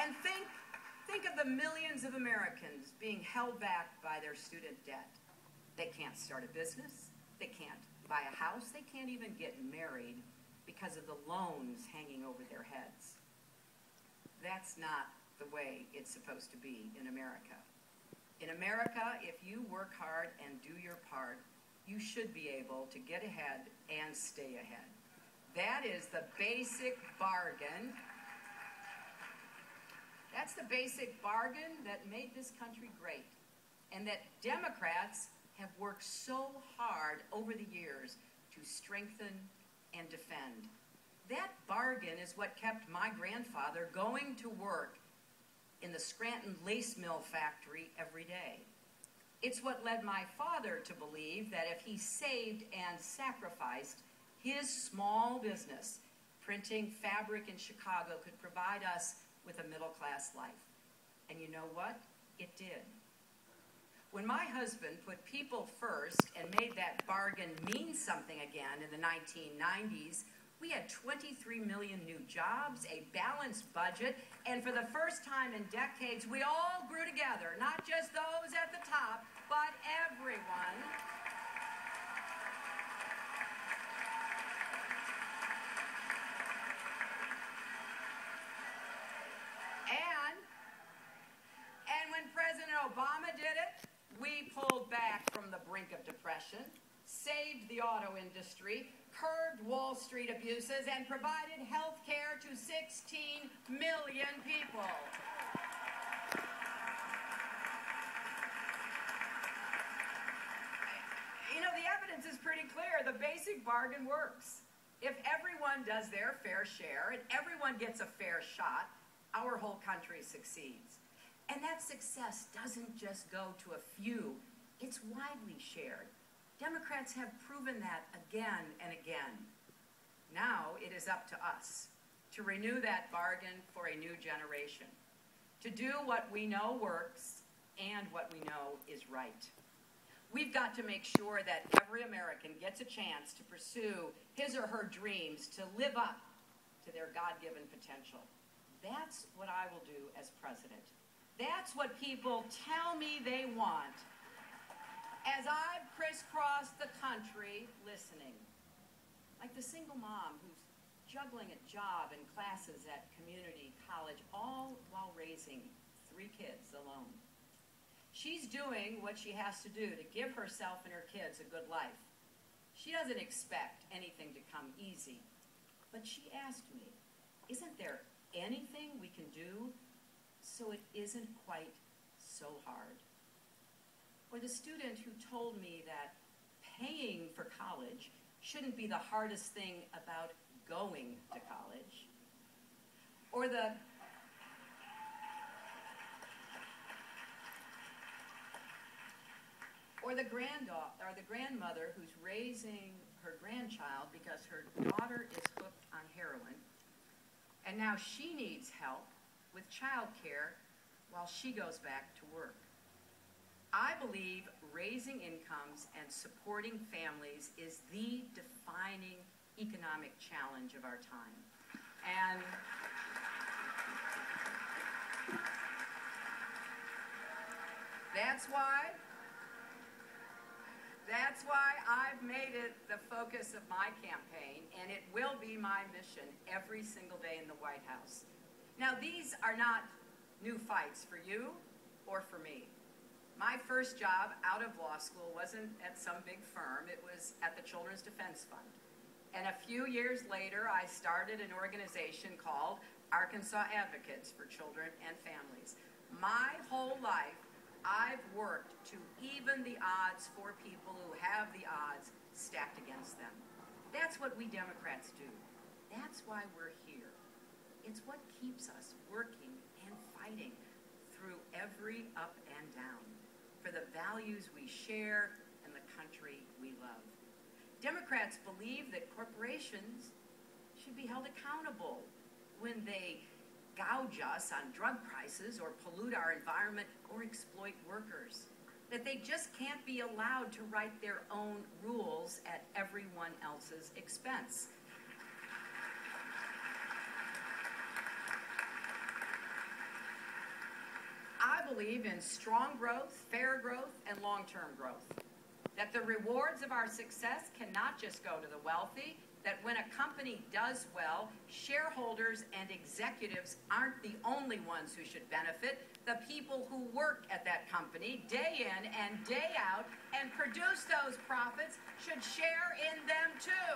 And think of the millions of Americans being held back by their student debt. They can't start a business, they can't buy a house, they can't even get married because of the loans hanging over their heads. That's not the way it's supposed to be in America. In America, if you work hard and do your part, you should be able to get ahead and stay ahead. That is the basic bargain. That's the basic bargain that made this country great, and that Democrats have worked so hard over the years to strengthen and defend. That bargain is what kept my grandfather going to work in the Scranton lace mill factory every day. It's what led my father to believe that if he saved and sacrificed, his small business, printing fabric in Chicago, could provide us with a middle-class life. And you know what? It did. When my husband put people first and made that bargain mean something again in the 1990s, we had 23 million new jobs, a balanced budget, and for the first time in decades, we all grew together, not just those at the top, but everyone. And when President Obama did it, we pulled back from the brink of depression, saved the auto industry, curbed Wall Street abuses, and provided health care to 16 million people. You know, the evidence is pretty clear. The basic bargain works. If everyone does their fair share and everyone gets a fair shot, our whole country succeeds. And that success doesn't just go to a few, it's widely shared. Democrats have proven that again and again. Now it is up to us to renew that bargain for a new generation, to do what we know works and what we know is right. We've got to make sure that every American gets a chance to pursue his or her dreams, to live up to their God-given potential. That's what I will do as president. That's what people tell me they want as I've crisscrossed the country listening. Like the single mom who's juggling a job and classes at community college, all while raising 3 kids alone. She's doing what she has to do to give herself and her kids a good life. She doesn't expect anything to come easy, but she asked me, isn't there anything we can do so it isn't quite so hard? Or the student who told me that paying for college shouldn't be the hardest thing about going to college. Or the grandmother who's raising her grandchild because her daughter is hooked on heroin, and now she needs help with childcare while she goes back to work. I believe raising incomes and supporting families is the defining economic challenge of our time. And that's why I've made it the focus of my campaign, and it will be my mission every single day in the White House. Now, these are not new fights for you or for me. My first job out of law school wasn't at some big firm. It was at the Children's Defense Fund. And a few years later, I started an organization called Arkansas Advocates for Children and Families. My whole life, I've worked to even the odds for people who have the odds stacked against them. That's what we Democrats do. That's why we're here. It's what keeps us working and fighting through every up and down for the values we share and the country we love. Democrats believe that corporations should be held accountable when they gouge us on drug prices or pollute our environment or exploit workers. That they just can't be allowed to write their own rules at everyone else's expense. believe in strong growth, fair growth, and long-term growth. That the rewards of our success cannot just go to the wealthy, that when a company does well, shareholders and executives aren't the only ones who should benefit. The people who work at that company day in and day out and produce those profits should share in them too.